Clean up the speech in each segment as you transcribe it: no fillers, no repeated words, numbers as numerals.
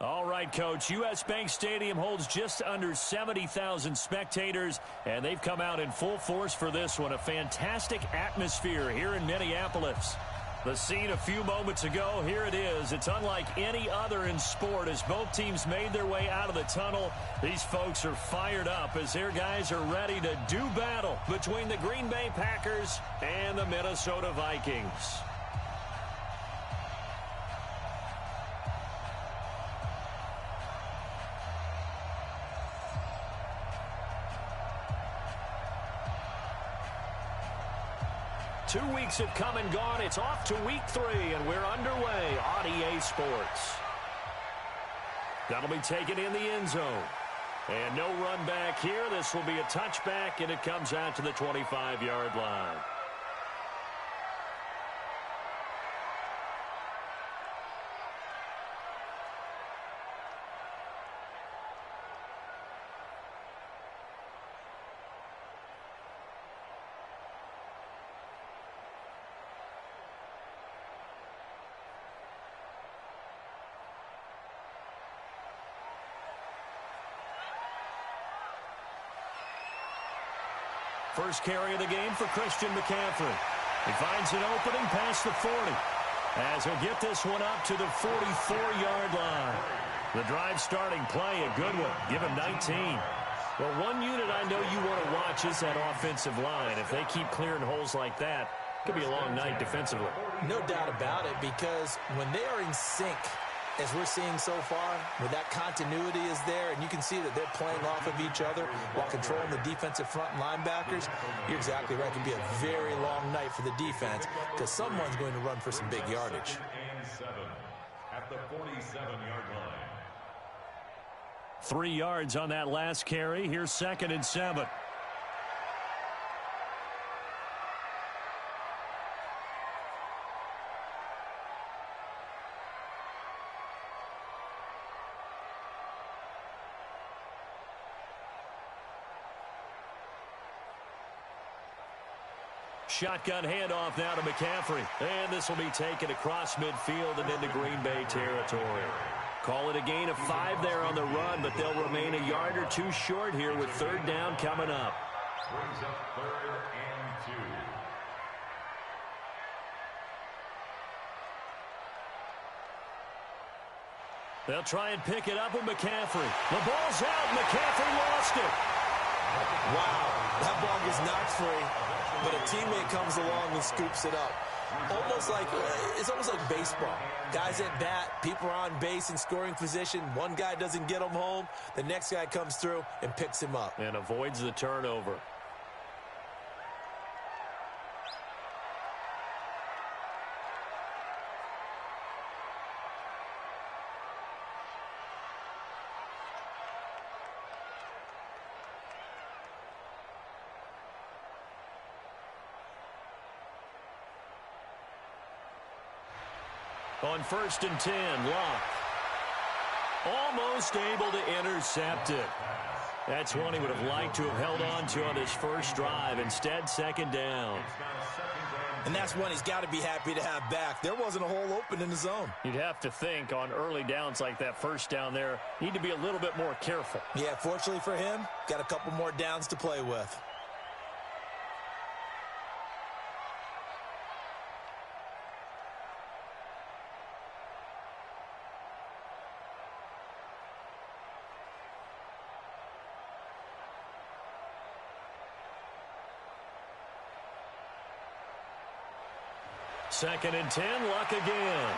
All right, Coach. U.S. Bank Stadium holds just under 70,000 spectators, and they've come out in full force for this one. A fantastic atmosphere here in Minneapolis. The scene a few moments ago, here it is. It's unlike any other in sport as both teams made their way out of the tunnel. These folks are fired up as their guys are ready to do battle between the Green Bay Packers and the Minnesota Vikings. Two weeks have come and gone. It's off to week 3, and we're underway on EA Sports. That'll be taken in the end zone. And no run back here. This will be a touchback, and it comes out to the 25-yard line. First carry of the game for Christian McCaffrey. He finds an opening past the 40. As he'll get this one up to the 44-yard line. The drive starting play, a good one. Give him 19. Well, one unit I know you want to watch is that offensive line. If they keep clearing holes like that, it could be a long night defensively. No doubt about it, because when they are in sync, as we're seeing so far, where that continuity is there, and you can see that they're playing off of each other while controlling the defensive front linebackers, you're exactly right. It can be a very long night for the defense because someone's going to run for some big yardage. At the 47-yard line. 3 yards on that last carry. Here's 2nd and 7. Shotgun handoff now to McCaffrey. And this will be taken across midfield and into Green Bay territory. Call it a gain of 5 there on the run, but they'll remain a yard or 2 short here with 3rd down coming up. Brings up 3rd and 2. They'll try and pick it up with McCaffrey. The ball's out. McCaffrey lost it. Wow, that ball gets knocked free, but a teammate comes along and scoops it up. It's almost like baseball. Guys at bat, people are on base in scoring position. One guy doesn't get him home. The next guy comes through and picks him up. And avoids the turnover. On 1st and 10, Locke. Almost able to intercept it. That's one he would have liked to have held on to on his first drive. Instead, 2nd down. And that's one he's got to be happy to have back. There wasn't a hole open in the zone. You'd have to think on early downs like that, 1st down there, need to be a little bit more careful. Yeah, fortunately for him, got a couple more downs to play with. Second and 10, Luck again.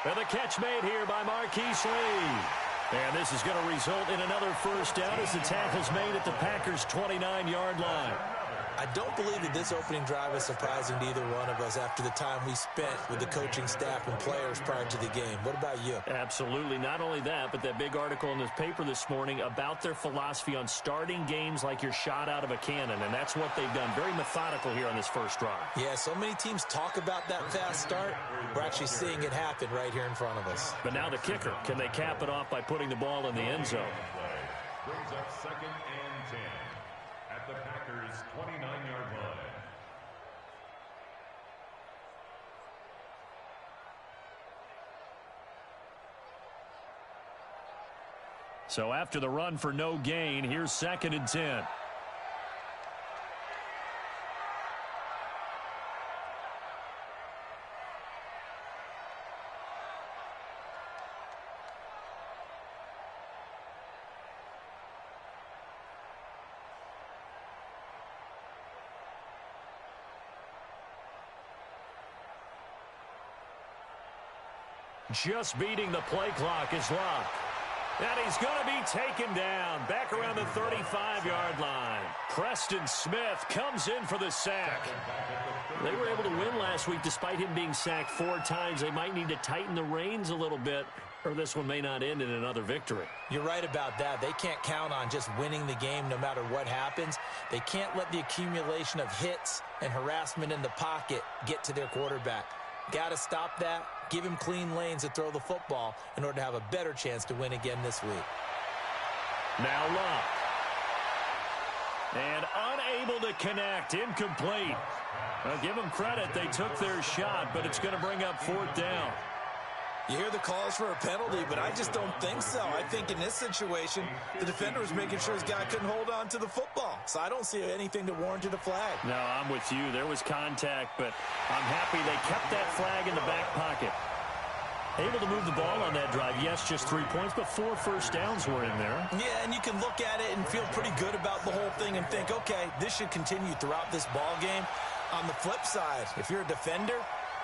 And the catch made here by Marquise Lee. And this is going to result in another 1st down as the tackle's made at the Packers' 29-yard line. I don't believe that this opening drive is surprising to either one of us after the time we spent with the coaching staff and players prior to the game. What about you? Absolutely. Not only that, but that big article in the paper this morning about their philosophy on starting games like you're shot out of a cannon, and that's what they've done. Very methodical here on this first drive. Yeah, so many teams talk about that fast start. We're actually seeing it happen right here in front of us. But now the kicker. Can they cap it off by putting the ball in the end zone? Brings up 2nd and 10 at the Packers' 29-yard line. So after the run for no gain, here's 2nd and 10. Just beating the play clock is Locke. And he's going to be taken down back around the 35-yard line. Preston Smith comes in for the sack. They were able to win last week despite him being sacked 4 times. They might need to tighten the reins a little bit, or this one may not end in another victory. You're right about that. They can't count on just winning the game no matter what happens. They can't let the accumulation of hits and harassment in the pocket get to their quarterback. Got to stop that. Give him clean lanes to throw the football in order to have a better chance to win again this week. Now Locke. And unable to connect. Incomplete. Well, give them credit. They took their shot, but it's going to bring up 4th down. You hear the calls for a penalty, but I just don't think so. I think in this situation, the defender was making sure his guy couldn't hold on to the football. So I don't see anything to warrant a flag. No, I'm with you. There was contact, but I'm happy they kept that flag in the back pocket. Able to move the ball on that drive. Yes, just 3 points, but 4 first downs were in there. Yeah, and you can look at it and feel pretty good about the whole thing and think, okay, this should continue throughout this ball game. On the flip side, if you're a defender,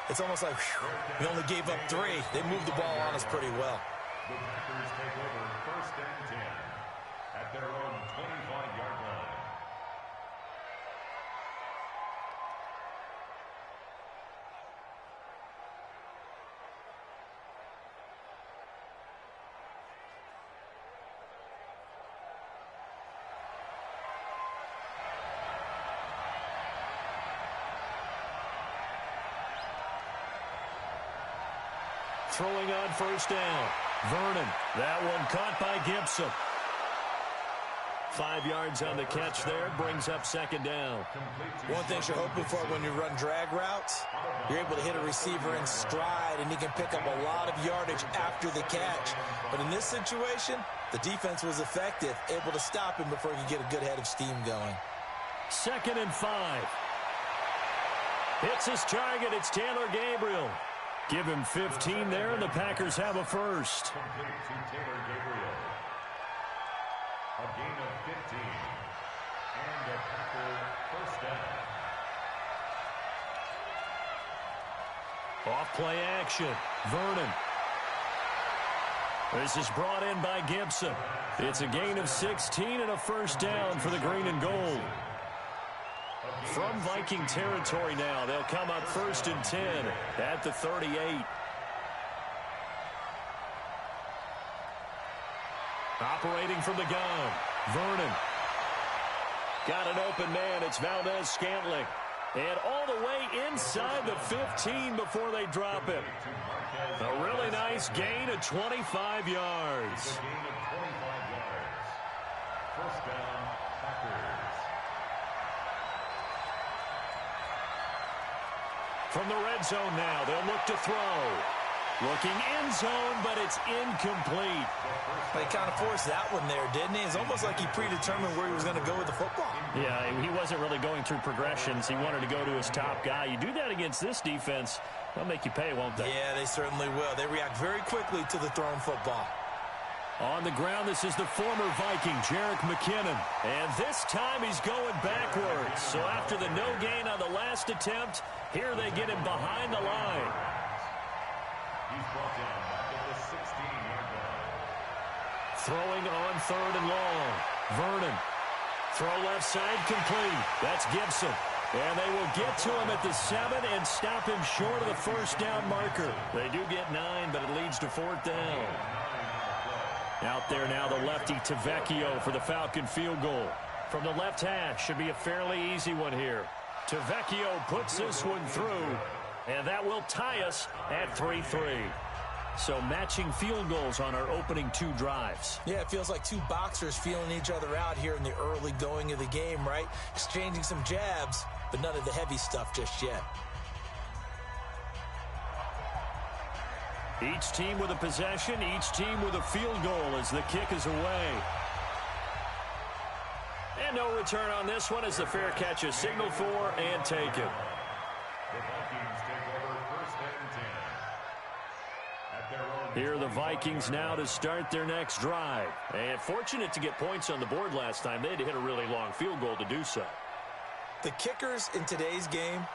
it's almost like, whew, we only gave up 3. They moved the ball on us pretty well. The Packers take over 1st and 10 at their own 25-yard line. Throwing on 1st down. Vernon. That one caught by Gibson. 5 yards on the catch there. Brings up 2nd down. One thing you're hoping for when you run drag routes, you're able to hit a receiver in stride, and he can pick up a lot of yardage after the catch. But in this situation, the defense was effective, able to stop him before he could get a good head of steam going. 2nd and 5. Hits his target. It's Taylor Gabriel. Give him 15 there, and the Packers have a first. Complete to Taylor Gabriel. A gain of 15. And a Packer 1st down. Off play action. Vernon. This is brought in by Gibson. It's a gain of 16 and a 1st down for the green and gold. From Viking territory now, they'll come up 1st and 10 at the 38. Operating from the gun, Vernon. Got an open man, it's Valdez-Scantling. And all the way inside the 15 before they drop him. A really nice gain of 25 yards. A gain of 25 yards. 1st down, Packers. From the red zone now, they'll look to throw. Looking end zone, but it's incomplete. They kind of forced that one there, didn't he? It's almost like he predetermined where he was going to go with the football. Yeah, he wasn't really going through progressions. He wanted to go to his top guy. You do that against this defense, they'll make you pay, won't they? Yeah, they certainly will. They react very quickly to the thrown football. On the ground, this is the former Viking, Jerick McKinnon. And this time he's going backwards. So after the no gain on the last attempt, here they get him behind the line. He's brought down back at the 16-yard line. Throwing on 3rd and long. Vernon. Throw left side complete. That's Gibson. And they will get to him at the 7 and stop him short of the 1st down marker. They do get 9, but it leads to 4th down. Out there now, the lefty Tavecchio for the Falcon field goal. From the left hash, should be a fairly easy one here. Tavecchio puts this one through, and that will tie us at 3-3. So matching field goals on our opening 2 drives. Yeah, it feels like 2 boxers feeling each other out here in the early going of the game, right? Exchanging some jabs, but none of the heavy stuff just yet. Each team with a possession, each team with a field goal as the kick is away. And no return on this one as the fair catch is signaled for and taken. The Vikings take over first and 10. At their own Here are the Vikings now to start their next drive. And fortunate to get points on the board last time. They had to hit a really long field goal to do so. The kickers in today's game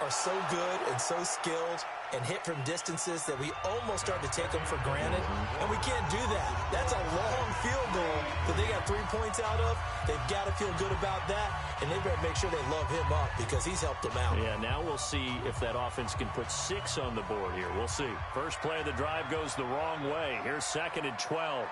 are so good and so skilled and hit from distances that we almost start to take them for granted, and we can't do that. That's a long field goal that they got 3 points out of. They've got to feel good about that, and they better make sure they love him up because he's helped them out. Yeah, now we'll see if that offense can put 6 on the board here. We'll see. First play of the drive goes the wrong way. Here's 2nd and 12.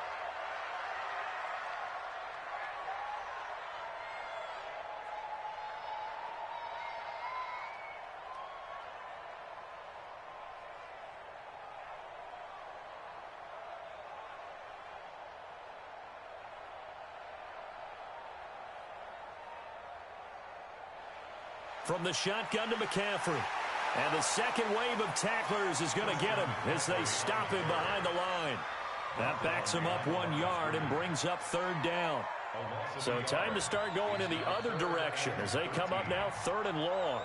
From the shotgun to McCaffrey. And the second wave of tacklers is going to get him as they stop him behind the line. That backs him up 1 yard and brings up 3rd down. So time to start going in the other direction as they come up now 3rd and long.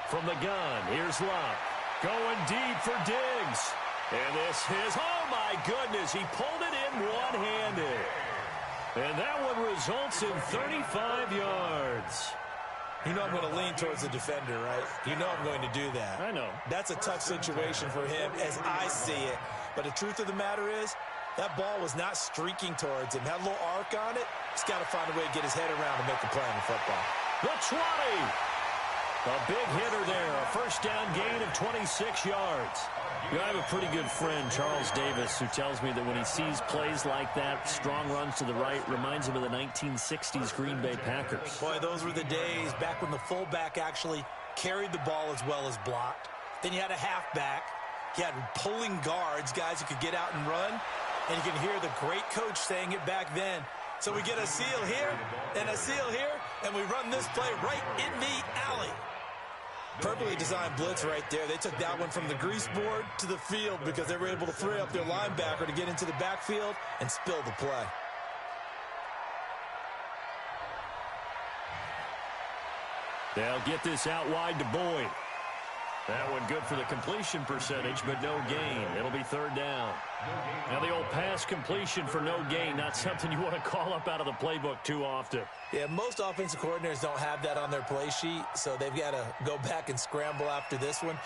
From the gun, here's Locke. Going deep for Diggs. And this is, oh my goodness, he pulled it in one-handed. And that one results in 35 yards. You know I'm going to lean towards the defender, right? You know I'm going to do that. I know. That's a tough situation for him as I see it. But the truth of the matter is, that ball was not streaking towards him. Had a little arc on it. He's got to find a way to get his head around and make a play on the football. The 20. A big hitter there, a first down gain of 26 yards. You know, I have a pretty good friend, Charles Davis, who tells me that when he sees plays like that, strong runs to the right, reminds him of the 1960s Green Bay Packers. Boy, those were the days back when the fullback actually carried the ball as well as blocked. Then you had a halfback. You had pulling guards, guys who could get out and run. And you can hear the great coach saying it back then. So we get a seal here and a seal here, and we run this play right in the alley. Perfectly designed blitz right there. They took that one from the grease board to the field because they were able to free up their linebacker to get into the backfield and spill the play. They'll get this out wide to Boyd. That one good for the completion percentage, but no gain. It'll be 3rd down. Now the old pass completion for no gain, not something you want to call up out of the playbook too often. Yeah, most offensive coordinators don't have that on their play sheet, so they've got to go back and scramble after this one.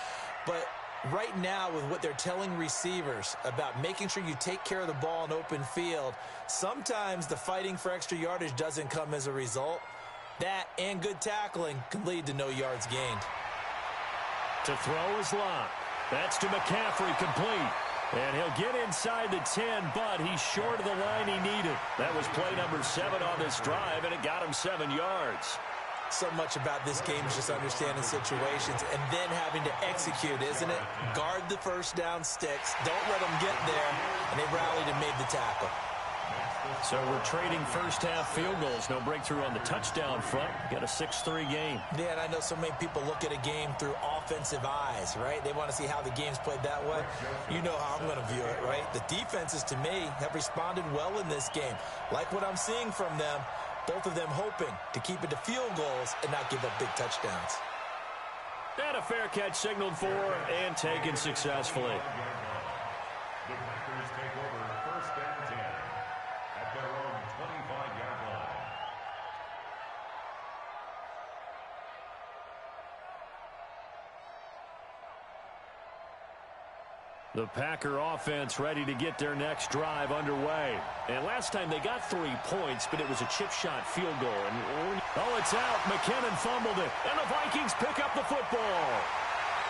But right now, with what they're telling receivers about making sure you take care of the ball in open field, sometimes the fighting for extra yardage doesn't come as a result. That and good tackling can lead to no yards gained. To throw is Locke. That's to McCaffrey, complete. And he'll get inside the 10, but he's short of the line he needed. That was play number 7 on this drive, and it got him 7 yards. So much about this game is just understanding situations and then having to execute, isn't it? Guard the first down sticks. Don't let them get there. And they rallied and made the tackle. So we're trading first-half field goals. No breakthrough on the touchdown front. Got a 6-3 game. Yeah, and I know so many people look at a game through offensive eyes, right? They want to see how the game's played that way. You know how I'm going to view it, right? The defenses, to me, have responded well in this game. Like what I'm seeing from them, both of them hoping to keep it to field goals and not give up big touchdowns. And a fair catch signaled for and taken successfully. The Packers take over first and 10 at their own 25-yard line. The Packer offense ready to get their next drive underway. And last time they got 3 points, but it was a chip shot field goal. And oh, it's out. McKinnon fumbled it. And the Vikings pick up the football.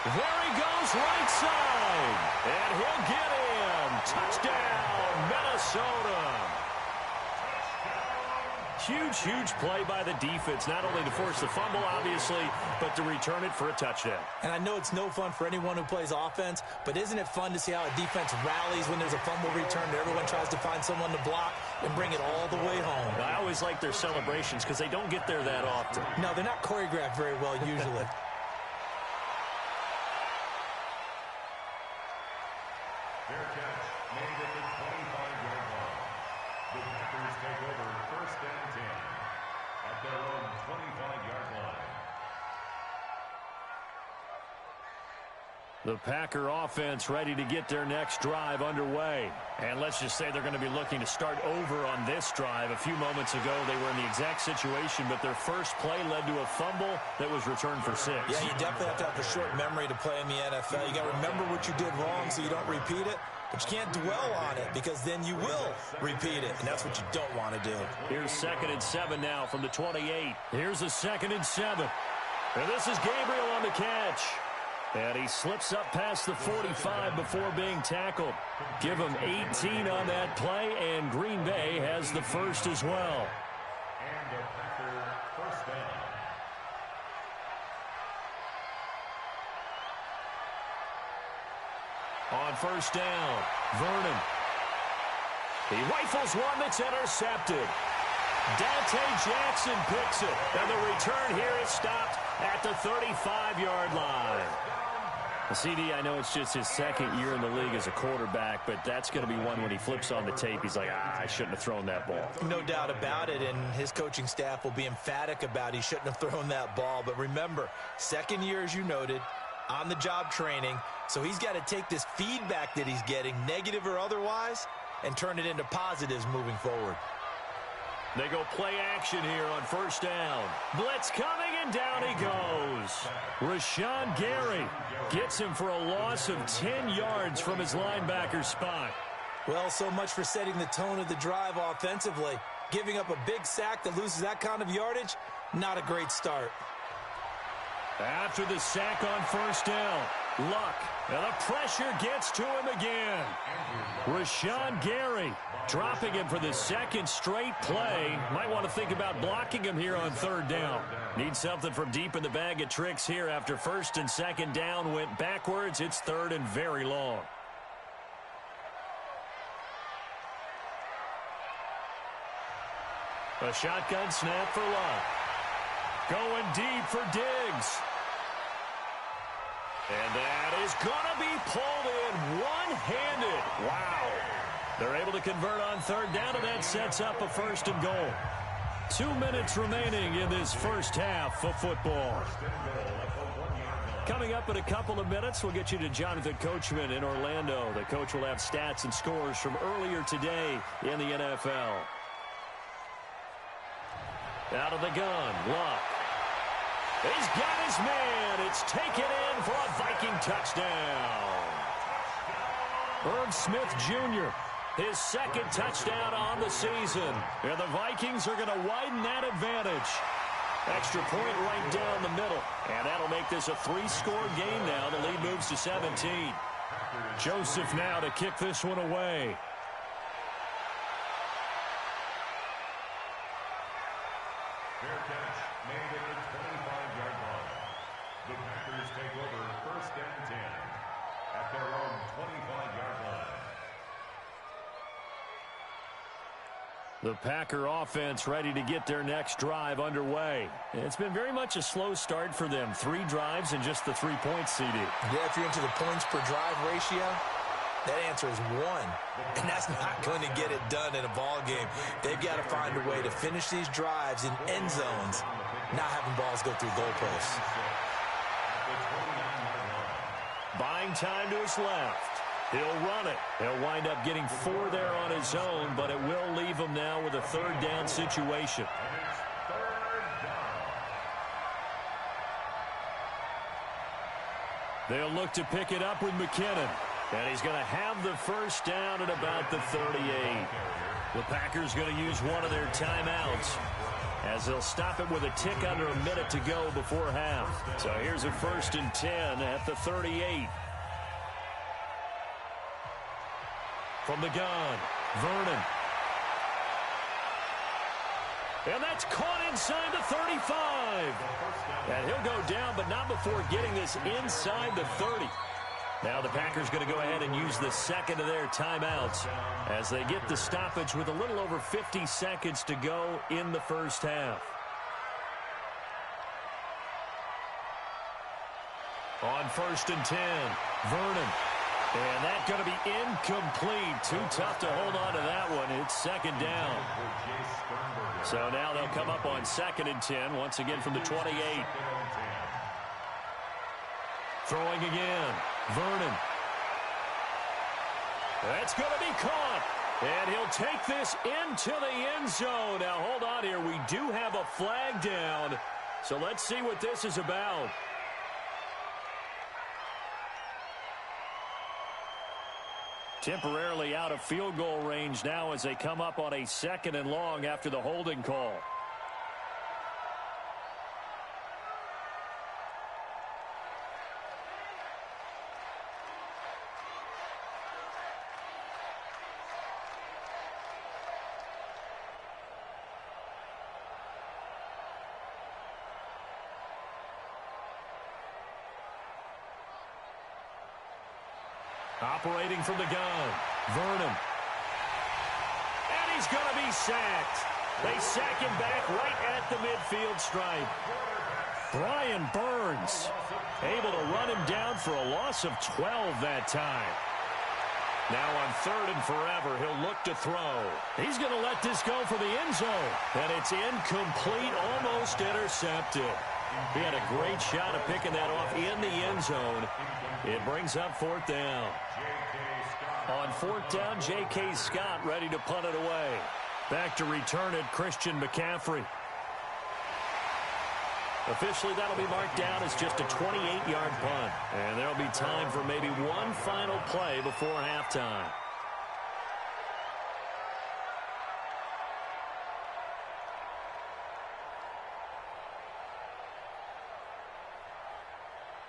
There he goes, right side. And he'll get in. Touchdown, Minnesota. huge, huge play by the defense, not only to force the fumble, obviously, but to return it for a touchdown. And I know it's no fun for anyone who plays offense, but isn't it fun to see how a defense rallies when there's a fumble return and everyone tries to find someone to block and bring it all the way home? I always like their celebrations because they don't get there that often. No, they're not choreographed very well usually. Fair catch made at the 25-yard line. The Packers take over first and 10 at their own 25-yard line. The Packer offense ready to get their next drive underway. And let's just say they're going to be looking to start over on this drive. A few moments ago, they were in the exact situation, but their first play led to a fumble that was returned for 6. Yeah, you definitely have to have a short memory to play in the NFL. You got to remember what you did wrong so you don't repeat it, but you can't dwell on it because then you will repeat it, and that's what you don't want to do. Here's 2nd and 7 now from the 28. Here's a 2nd and 7. And this is Gabriel on the catch. And he slips up past the 45 before being tackled. Give him 18 on that play, and Green Bay has the first as well. And the Packer first down. On first down, Vernon. He rifles one that's intercepted. Dante Jackson picks it, and the return here is stopped at the 35-yard line. CD, I know it's just his second year in the league as a quarterback, but that's going to be one when he flips on the tape. He's like, I shouldn't have thrown that ball. No doubt about it, and his coaching staff will be emphatic about he shouldn't have thrown that ball. But remember, second year, as you noted, on-the-job training, so he's got to take this feedback that he's getting, negative or otherwise, and turn it into positives moving forward. They go play action here on first down. Blitz coming, and down he goes. Rashawn Gary gets him for a loss of 10 yards from his linebacker spot. Well, so much for setting the tone of the drive offensively. Giving up a big sack that loses that kind of yardage, not a great start. After the sack on first down, Luck, and the pressure gets to him again. Rashawn Gary dropping him for the second straight play. Might want to think about blocking him here on third down. Need something from deep in the bag of tricks here after first and second down went backwards. It's third and very long. A shotgun snap for Luck. Going deep for Diggs. And that is going to be pulled in one-handed. Wow. They're able to convert on third down, and that sets up a first and goal. 2 minutes remaining in this first half of football. Coming up in a couple of minutes, we'll get you to Jonathan Coachman in Orlando. The coach will have stats and scores from earlier today in the NFL. Out of the gun, Luck. He's got his man. It's taken in for a Viking touchdown. Irv Smith Jr., his second touchdown on the season. And the Vikings are going to widen that advantage. Extra point right down the middle. And that'll make this a 3-score game now. The lead moves to 17. Joseph now to kick this one away. Fair catch made at the 25-yard line. The Packers take over first and 10 at their own 25-yard line. The Packer offense ready to get their next drive underway. It's been very much a slow start for them. 3 drives and just the 3 points, CD. Yeah, if you're into the points per drive ratio, that answer is 1. And that's not going to get it done in a ball game. They've got to find a way to finish these drives in end zones, not having balls go through goalposts. Buying time to his left. He'll run it. He'll wind up getting 4 there on his own, but it will leave him now with a third down situation. They'll look to pick it up with McKinnon. And he's going to have the first down at about the 38. The Packers going to use one of their timeouts, as they'll stop it with a tick under a minute to go before half. So here's a first and 10 at the 38. From the gun, Vernon. And that's caught inside the 35. And he'll go down, but not before getting this inside the 30. Now the Packers going to go ahead and use the second of their timeouts as they get the stoppage with a little over 50 seconds to go in the first half. On 1st and 10, Vernon. And that's going to be incomplete. Too tough to hold on to that one. It's second down. So now they'll come up on 2nd and 10, once again from the 28. Throwing again. Vernon. That's going to be caught. And he'll take this into the end zone. Now, hold on here. We do have a flag down. So let's see what this is about. Temporarily out of field goal range now as they come up on a 2nd and long after the holding call. Operating from the gun, Vernon. And he's going to be sacked. They sack him back right at the midfield stripe. Brian Burns able to run him down for a loss of 12 that time. Now on 3rd and forever, he'll look to throw. He's going to let this go for the end zone. And it's incomplete, almost intercepted. He had a great shot of picking that off in the end zone. It brings up 4th down. On 4th down, J.K. Scott ready to punt it away. Back to return it, Christian McCaffrey. Officially, that'll be marked down as just a 28-yard punt. And there'll be time for maybe one final play before halftime.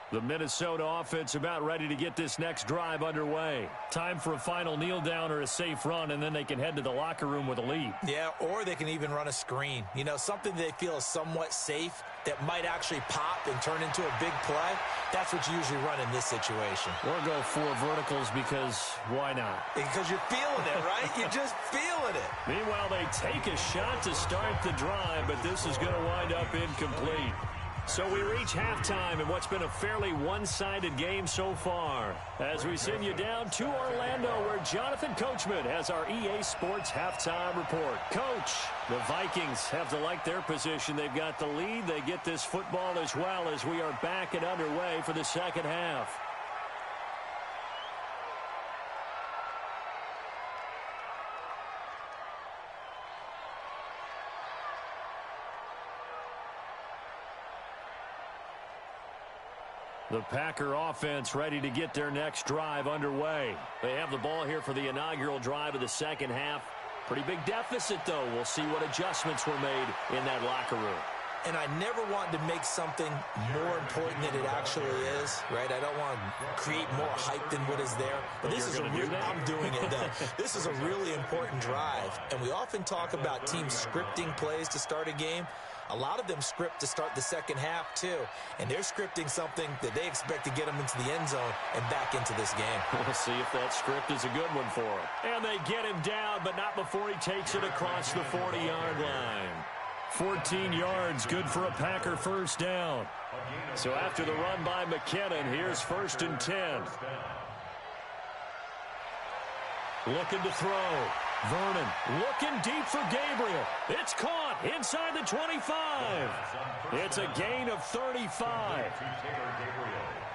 The Minnesota offense about ready to get this next drive underway. Time for a final kneel down or a safe run, and then they can head to the locker room with a lead. Yeah, or they can even run a screen. You know, something they feel is somewhat safe that might actually pop and turn into a big play. That's what you usually run in this situation. Or go 4 verticals because why not? Because you're feeling it, right? You're just feeling it. Meanwhile, they take a shot to start the drive, but this is going to wind up incomplete. So we reach halftime in what's been a fairly one-sided game so far. As we send you down to Orlando, where Jonathan Coachman has our EA Sports halftime report. Coach, the Vikings have to like their position. They've got the lead. They get this football as well as we are back and underway for the second half. The Packer offense ready to get their next drive underway. They have the ball here for the inaugural drive of the second half. Pretty big deficit, though. We'll see what adjustments were made in that locker room. And I never want to make something more important than it actually is, right? I don't want to create more hype than what is there. But this is I'm doing it, though. This is a really important drive. And we often talk about teams scripting plays to start a game. A lot of them script to start the second half, too. And they're scripting something that they expect to get them into the end zone and back into this game. We'll see if that script is a good one for him. And they get him down, but not before he takes it across the 40-yard line. 14 yards, good for a Packer first down. So after the run by McKinnon, here's 1st and 10. Looking to throw. Vernon looking deep for Gabriel. It's caught inside the 25. It's a gain of 35.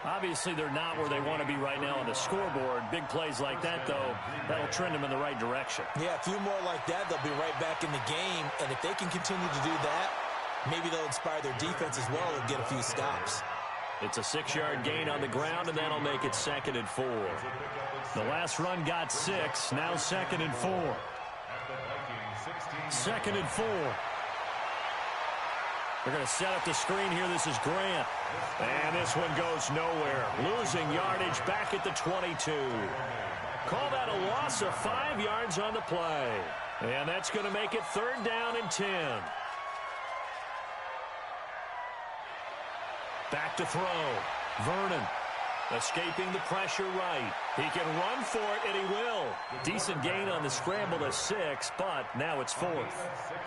Obviously, they're not where they want to be right now on the scoreboard. Big plays like that, though, that'll trend them in the right direction. Yeah, a few more like that, they'll be right back in the game. And if they can continue to do that, maybe they'll inspire their defense as well and get a few stops. It's a 6-yard gain on the ground, and that'll make it 2nd and 4. The last run got 6, now 2nd and 4. 2nd and 4. They're going to set up the screen here. This is Grant. And this one goes nowhere. Losing yardage back at the 22. Call that a loss of 5 yards on the play. And that's going to make it 3rd down and 10. Back to throw. Vernon escaping the pressure right. He can run for it, and he will. Decent gain on the scramble to 6, but now it's 4th.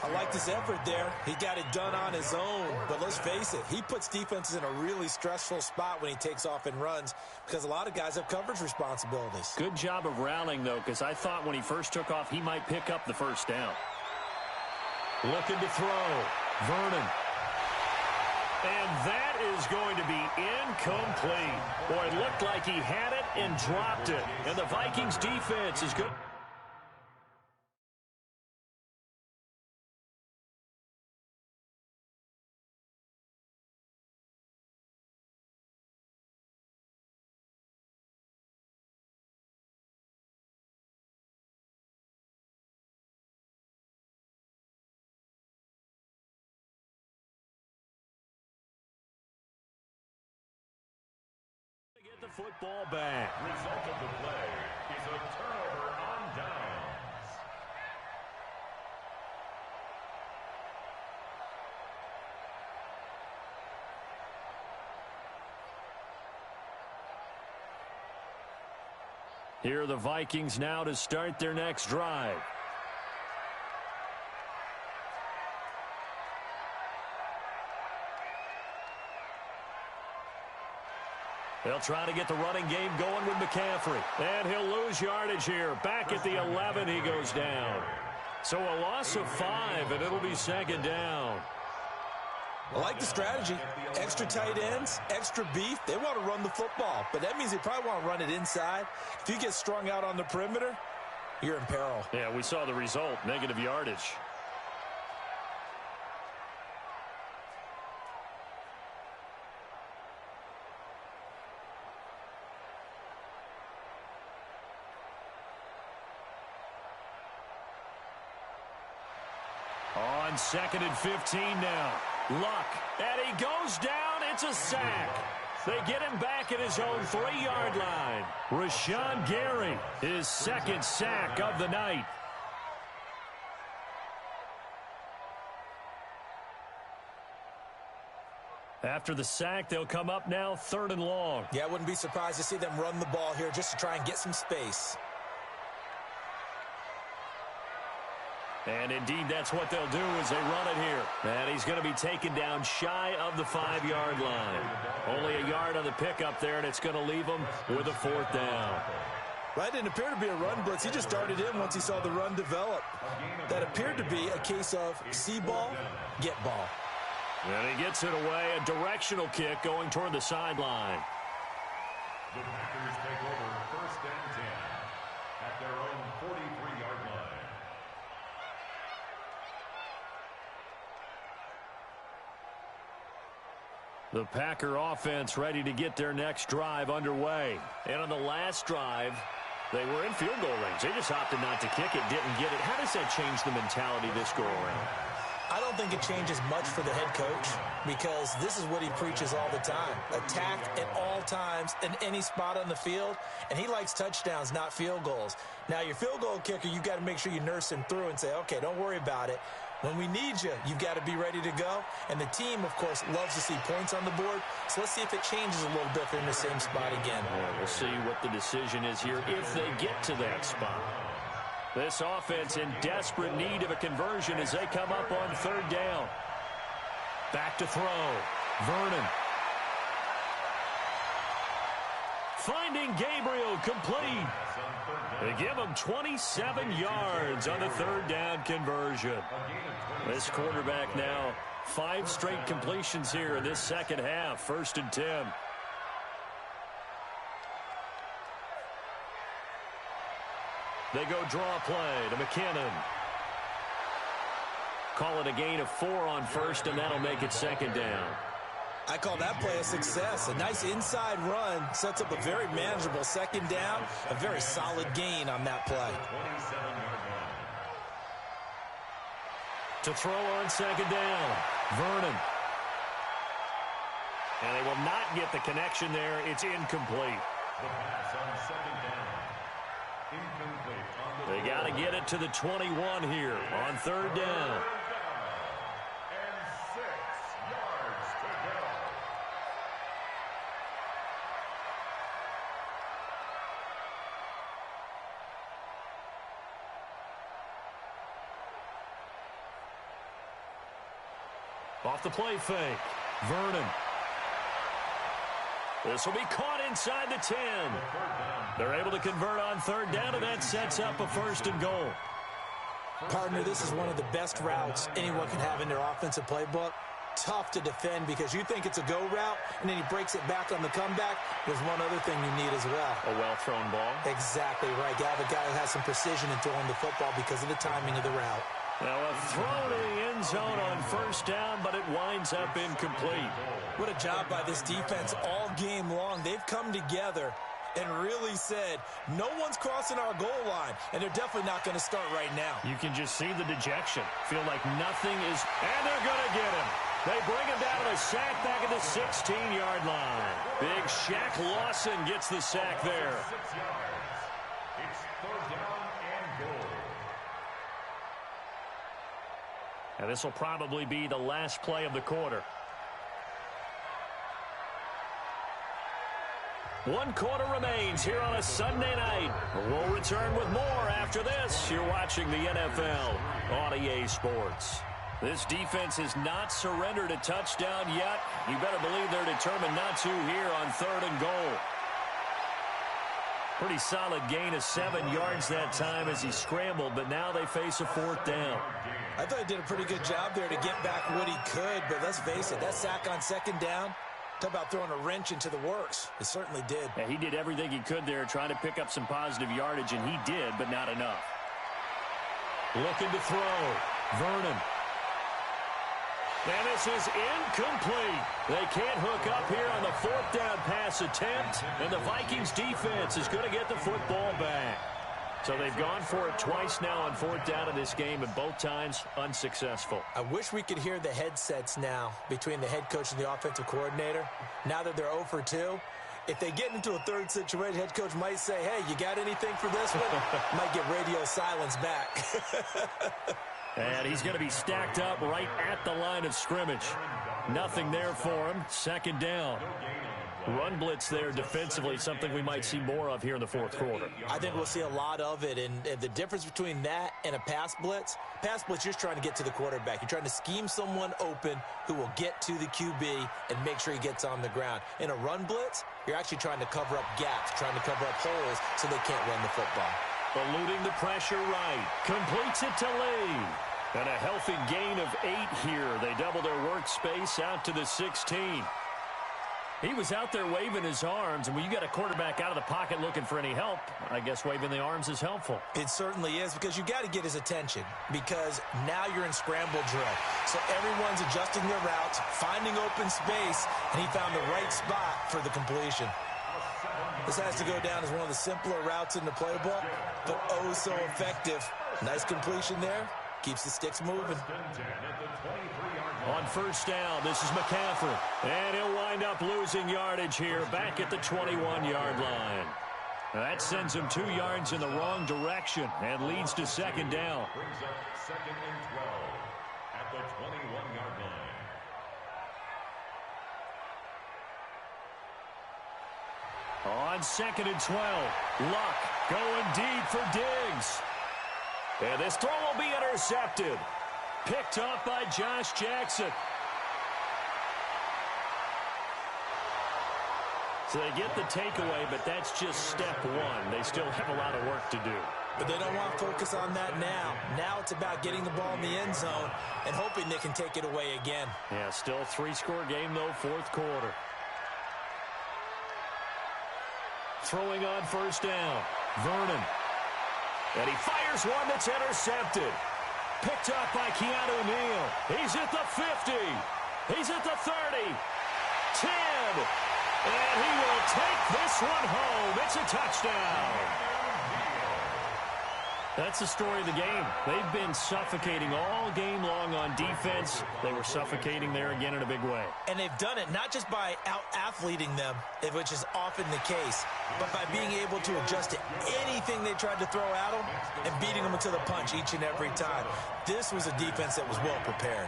I liked his effort there. He got it done on his own. But let's face it, he puts defenses in a really stressful spot when he takes off and runs because a lot of guys have coverage responsibilities. Good job of rallying, though, because I thought when he first took off, he might pick up the first down. Looking to throw. Vernon. And that is going to be incomplete. Boy, it looked like he had it and dropped it. And the Vikings defense is good. Get the football back. Result of the play is a turnover on downs. Here are the Vikings now to start their next drive. They'll try to get the running game going with McCaffrey. And he'll lose yardage here. Back at the 11, he goes down. So a loss of 5, and it'll be second down. I like the strategy. Extra tight ends, extra beef. They want to run the football, but that means they probably want to run it inside. If you get strung out on the perimeter, you're in peril. Yeah, we saw the result, negative yardage. On 2nd and 15 now. Luck. And he goes down. It's a sack. They get him back at his own 3-yard line. Rashawn Gary, his 2nd sack of the night. After the sack, they'll come up now 3rd and long. Yeah, I wouldn't be surprised to see them run the ball here just to try and get some space. And indeed, that's what they'll do as they run it here. And he's going to be taken down shy of the 5-yard line. Only a yard on the pickup there, and it's going to leave him with a 4th down. Right, didn't appear to be a run blitz. He just darted in once he saw the run develop. That appeared to be a case of see ball, get ball. And he gets it away, a directional kick going toward the sideline. The Packers take over 1st and 10 at their own 43-yard line. The Packer offense ready to get their next drive underway. And on the last drive, they were in field goal range. They just opted not to kick it, didn't get it. How does that change the mentality this go-around? I don't think it changes much for the head coach because this is what he preaches all the time. Attack at all times in any spot on the field, and he likes touchdowns, not field goals. Now, your field goal kicker, you've got to make sure you nurse him through and say, okay, don't worry about it. When we need you, you've got to be ready to go. And the team, of course, loves to see points on the board. So let's see if it changes a little bit if they're in the same spot again. Yeah, we'll see what the decision is here if they get to that spot. This offense in desperate need of a conversion as they come up on 3rd down. Back to throw. Vernon. Finding Gabriel complete. They give him 27 yards on the 3rd down conversion. This quarterback now 5 straight completions here in this second half. 1st and 10. They go draw play to McKinnon. Call it a gain of 4 on 1st, and that'll make it 2nd down. I call that play a success. A nice inside run sets up a very manageable 2nd down, a very solid gain on that play. To throw on 2nd down, Vernon. And they will not get the connection there. It's incomplete. The pass on 2nd down. Incomplete on the They got to get it to the 21 here on 3rd down. And 6 yards to go. Off the play fake. Vernon. This will be caught inside the 10. They're able to convert on third down, and that sets up a 1st and goal. Partner, this is one of the best routes anyone can have in their offensive playbook. Tough to defend because you think it's a go route, and then he breaks it back on the comeback. There's one other thing you need as well. A well-thrown ball. Exactly right. You have a guy who has some precision in throwing the football because of the timing of the route. Now a throw to the end zone on 1st down, but it winds up incomplete. What a job by this defense all game long. They've come together and really said, no one's crossing our goal line, and they're definitely not going to start right now. You can just see the dejection. Feel like nothing is, and they're going to get him. They bring him down to the sack back at the 16-yard line. Big Shaq Lawson gets the sack there. 6 yards. It's 3rd down and goal. And this will probably be the last play of the quarter. 1 quarter remains here on a Sunday night. We'll return with more after this. You're watching the NFL on EA Sports. This defense has not surrendered a touchdown yet. You better believe they're determined not to here on 3rd and goal. Pretty solid gain of 7 yards that time as he scrambled, but now they face a 4th down. I thought he did a pretty good job there to get back what he could, but let's face it, that sack on 2nd down, talk about throwing a wrench into the works. It certainly did. Yeah, he did everything he could there trying to pick up some positive yardage, and he did, but not enough. Looking to throw. Vernon. And this is incomplete. They can't hook up here on the 4th down pass attempt, and the Vikings defense is going to get the football back. So they've gone for it twice now on 4th down in this game, and both times unsuccessful. I wish we could hear the headsets now between the head coach and the offensive coordinator. Now that they're 0 for 2, if they get into a 3rd situation, head coach might say, hey, you got anything for this one? Might get radio silence back. And he's going to be stacked up right at the line of scrimmage. Nothing there for him. 2nd down. Run blitz there defensively, something we might see more of here in the 4th quarter. I think we'll see a lot of it, and the difference between that and a pass blitz, you're just trying to get to the quarterback. You're trying to scheme someone open who will get to the QB and make sure he gets on the ground. In a run blitz, you're actually trying to cover up gaps, trying to cover up holes so they can't run the football. Eluding the pressure right. Completes it to Lee. And a healthy gain of 8 here. They double their workspace out to the 16. He was out there waving his arms, and when you got a quarterback out of the pocket looking for any help, I guess waving the arms is helpful. It certainly is, because you got to get his attention, because now you're in scramble drill. So everyone's adjusting their routes, finding open space, and he found the right spot for the completion. This has to go down as one of the simpler routes in the playbook, but oh so effective. Nice completion there. Keeps the sticks moving. On 1st down, this is McCaffrey. And he'll wind up losing yardage here back at the 21-yard line. That sends him 2 yards in the wrong direction and leads to 2nd down. Brings up 2nd and 12 at the 21-yard line. On 2nd and 12, Luck going deep for Diggs. And this throw will be intercepted. Picked up by Josh Jackson. So they get the takeaway, but that's just step 1. They still have a lot of work to do. But they don't want to focus on that now. Now it's about getting the ball in the end zone and hoping they can take it away again. Yeah, still a 3-score game, though, 4th quarter. Throwing on 1st down. Vernon. And he fires one that's intercepted. Picked up by Keanu Neal. He's at the 50. He's at the 30. 10. And he will take this one home. It's a touchdown. That's the story of the game. They've been suffocating all game long on defense. They were suffocating there again in a big way. And they've done it not just by out-athleting them, which is often the case, but by being able to adjust to anything they tried to throw at them and beating them to the punch each and every time. This was a defense that was well prepared.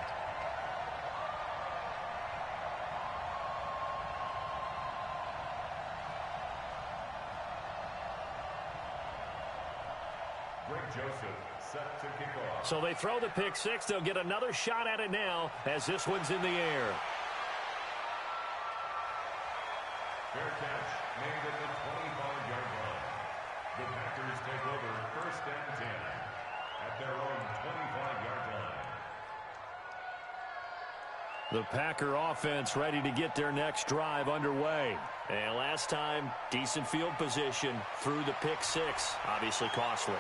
Greg Joseph set to kick off. So they throw the pick six. They'll get another shot at it now as this one's in the air. Fair catch made at the 25-yard line. The Packers take over first and 10 at their own 25-yard line. The Packer offense ready to get their next drive underway. And last time, decent field position through the pick six. Obviously costly.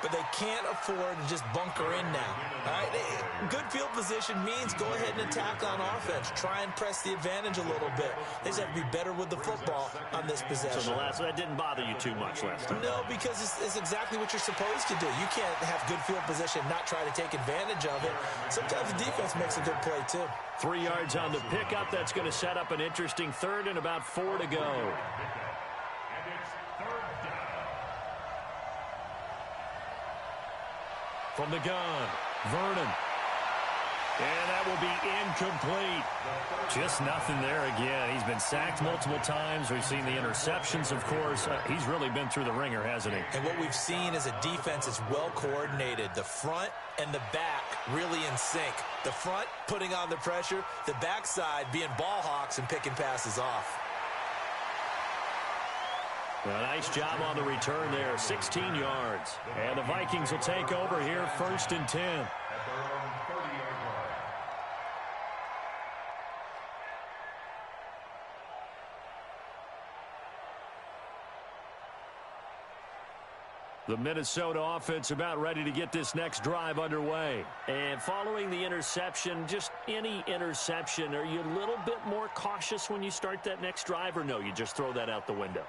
But they can't afford to just bunker in now. All right, good field position means go ahead and attack on offense. Try and press the advantage a little bit. They just have to be better with the football on this possession. So that didn't bother you too much last time? No, because it's exactly what you're supposed to do. You can't have good field position and not try to take advantage of it. Sometimes the defense makes a good play, too. 3 yards on the pickup. That's going to set up an interesting third and about 4 to go. And it's third down. From the gun, Vernon. And that will be incomplete. Just nothing there again. He's been sacked multiple times. We've seen the interceptions, of course. He's really been through the ringer, hasn't he? And what we've seen is a defense that's well coordinated. The front and the back really in sync. The front putting on the pressure. The backside being ball hawks and picking passes off. Well, nice job on the return there, 16 yards. And the Vikings will take over here, first and 10. At their own 30-yard line. The Minnesota offense about ready to get this next drive underway. And following the interception, just any interception, are you a little bit more cautious when you start that next drive, or no, you just throw that out the window?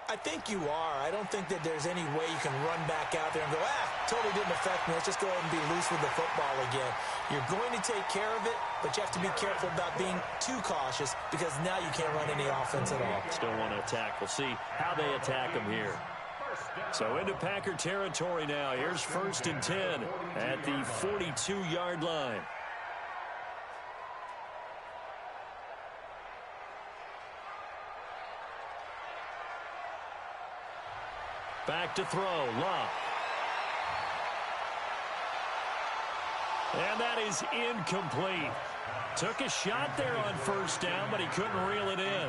I think you are. I don't think that there's any way you can run back out there and go, totally didn't affect me. Let's just go ahead and be loose with the football again. You're going to take care of it, but you have to be careful about being too cautious because now you can't run any offense at all. Still want to attack. We'll see how they attack them here. So into Packer territory now. Here's first and 10 at the 42-yard line. Back to throw, Love. And that is incomplete. Took a shot there on first down, but he couldn't reel it in.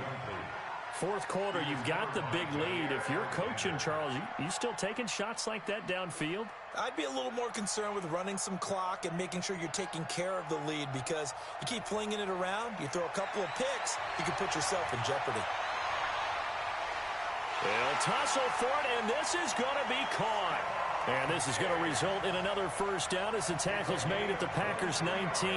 Fourth quarter, you've got the big lead. If you're coaching, Charles, you still taking shots like that downfield? I'd be a little more concerned with running some clock and making sure you're taking care of the lead because you keep flinging it around, you throw a couple of picks, you can put yourself in jeopardy. They'll tussle for it, and this is going to be caught. And this is going to result in another first down as the tackle's made at the Packers' 19.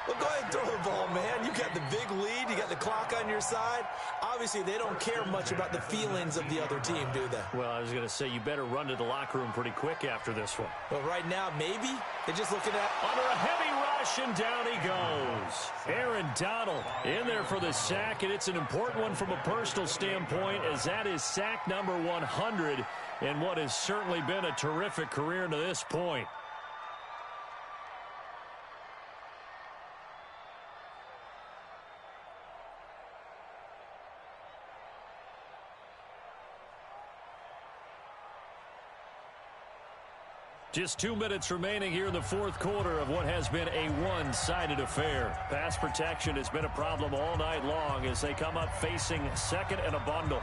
Well, go ahead and throw the ball, man. You got the big lead. You got the clock on your side. Obviously, they don't care much about the feelings of the other team, do they? Well, I was going to say, you better run to the locker room pretty quick after this one. Well, right now, maybe. They're just looking at... Under a heavy rush, and down he goes. Aaron Donald in there for the sack, and it's an important one from a personal standpoint, as that is sack number 100 in what has certainly been a terrific career to this point. Just 2 minutes remaining here in the fourth quarter of what has been a one-sided affair. Pass protection has been a problem all night long as they come up facing second and a bundle.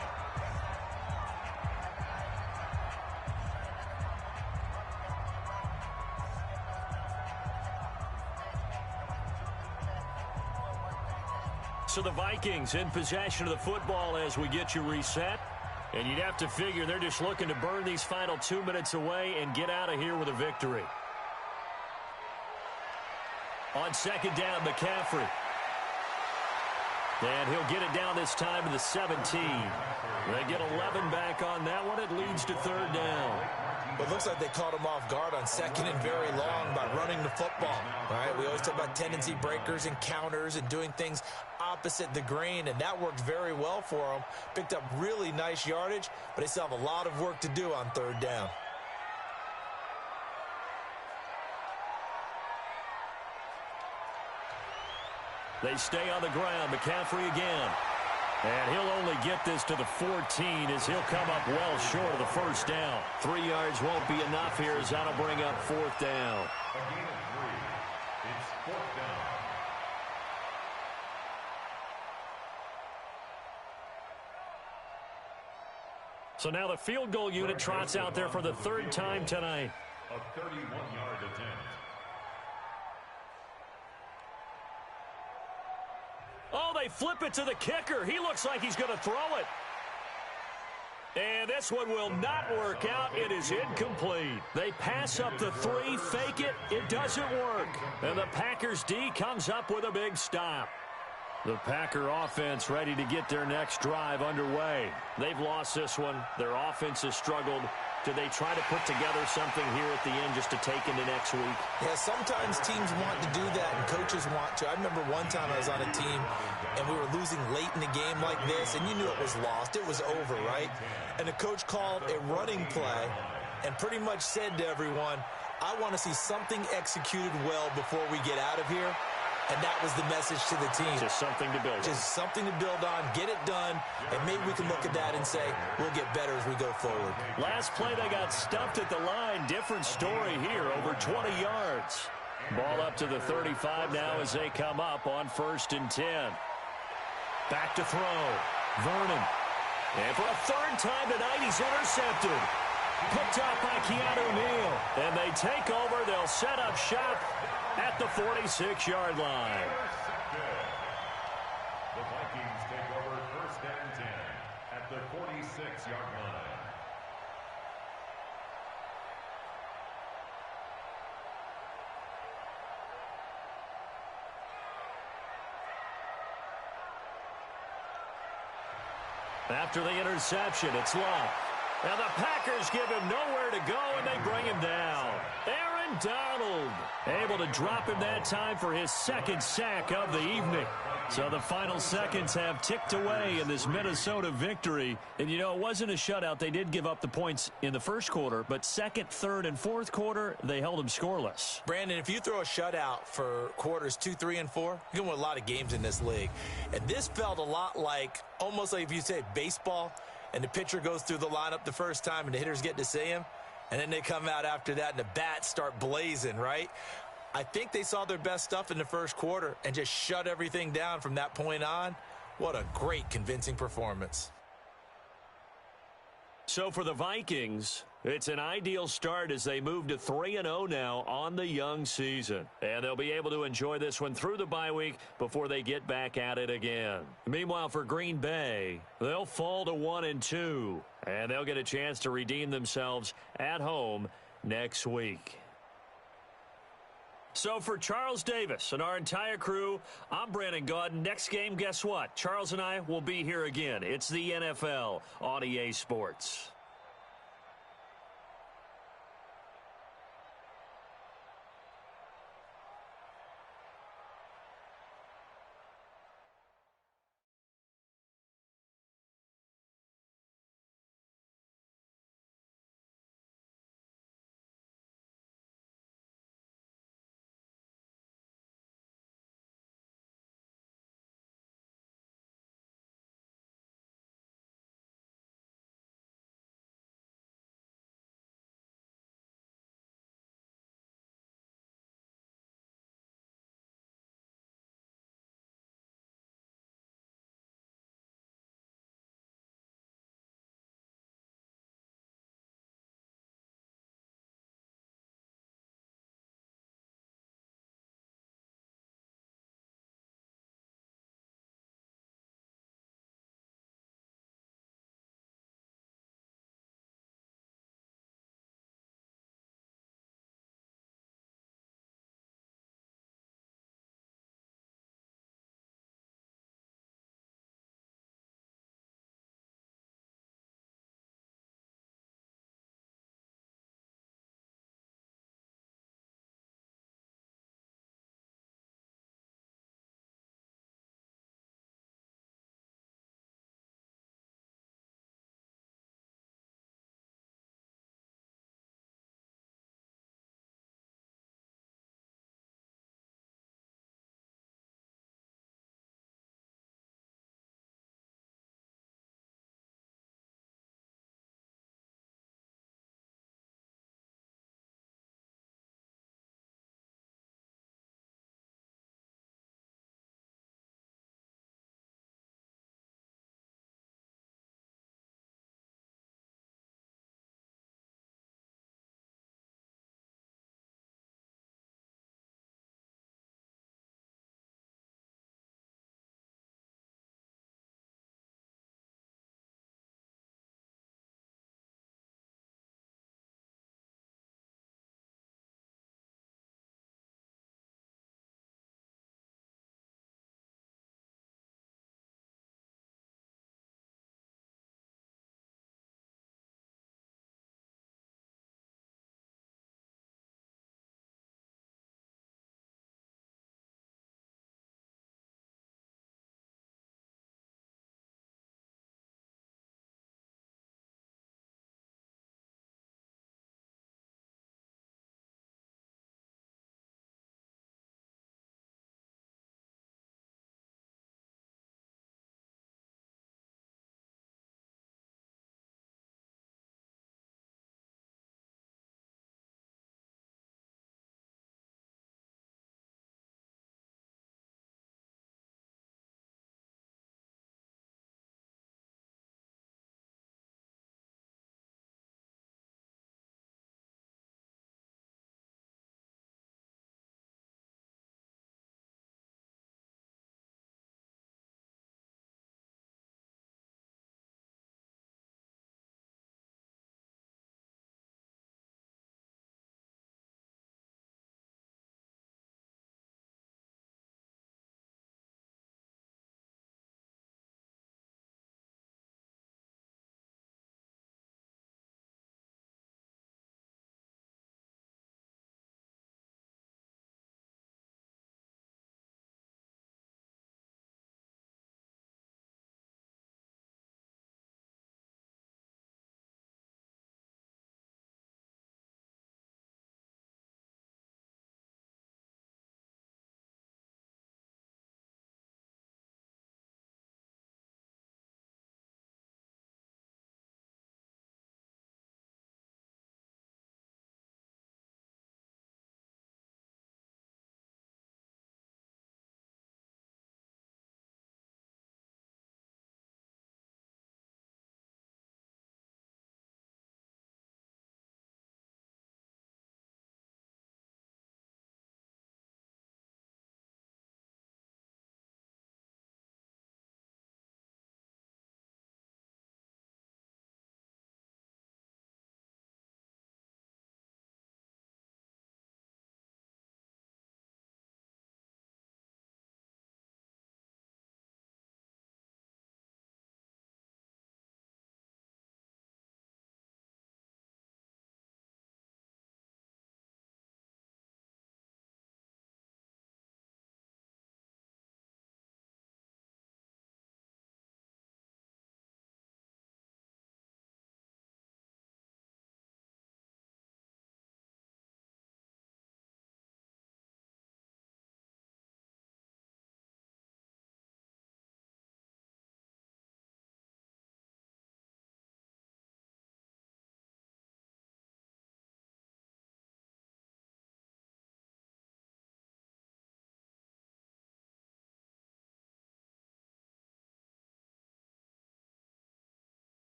So the Vikings in possession of the football as we get you reset. And you'd have to figure they're just looking to burn these final 2 minutes away and get out of here with a victory. On second down, McCaffrey. And he'll get it down this time to the 17. They get 11 back on that one. It leads to third down. Well, it looks like they caught him off guard on second and very long by running the football. All right, we always talk about tendency breakers and counters and doing things opposite the grain, and that worked very well for them. Picked up really nice yardage, but they still have a lot of work to do on third down. They stay on the ground. McCaffrey again. And he'll only get this to the 14 as he'll come up well short of the first down. 3 yards won't be enough here as that'll bring up fourth down. A gain of 3. It's fourth down. So now the field goal unit trots out there for the third time tonight. A 31-yard attempt. Oh, they flip it to the kicker. He looks like he's going to throw it. And this one will not work out. It is incomplete. They pass up the 3, fake it. It doesn't work. And the Packers D comes up with a big stop. The Packer offense ready to get their next drive underway. They've lost this one. Their offense has struggled. Do they try to put together something here at the end just to take into next week? Yeah, sometimes teams want to do that and coaches want to. I remember one time I was on a team and we were losing late in the game like this, and you knew it was lost. It was over, right? And the coach called a running play and pretty much said to everyone, I want to see something executed well before we get out of here. And that was the message to the team. Just something to build on. Just something to build on, get it done, and maybe we can look at that and say, we'll get better as we go forward. Last play, they got stuffed at the line. Different story here, over 20 yards. Ball up to the 35 now as they come up on 1st and 10. Back to throw. Vernon. And for a third time tonight, he's intercepted. Picked up by Keanu Neal. And they take over. They'll set up shop at the 46-yard line. The Vikings take over 1st and 10 at the 46-yard line. After the interception, it's Love. Now the Packers give him nowhere to go, and they bring him down. Aaron Donald able to drop him that time for his second sack of the evening. So the final seconds have ticked away in this Minnesota victory. And, you know, it wasn't a shutout. They did give up the points in the first quarter, but second, third, and fourth quarter, they held them scoreless. Brandon, if you throw a shutout for quarters 2, 3, and 4, you can win a lot of games in this league. And this felt a lot like, almost like if you say baseball, and the pitcher goes through the lineup the first time and the hitters get to see him, and then they come out after that and the bats start blazing, right? I think they saw their best stuff in the first quarter and just shut everything down from that point on. What a great, convincing performance. So for the Vikings, it's an ideal start as they move to 3-0 now on the young season. And they'll be able to enjoy this one through the bye week before they get back at it again. Meanwhile, for Green Bay, they'll fall to 1-2. And they'll get a chance to redeem themselves at home next week. So for Charles Davis and our entire crew, I'm Brandon Gaudin. Next game, guess what? Charles and I will be here again. It's the NFL on EA Sports.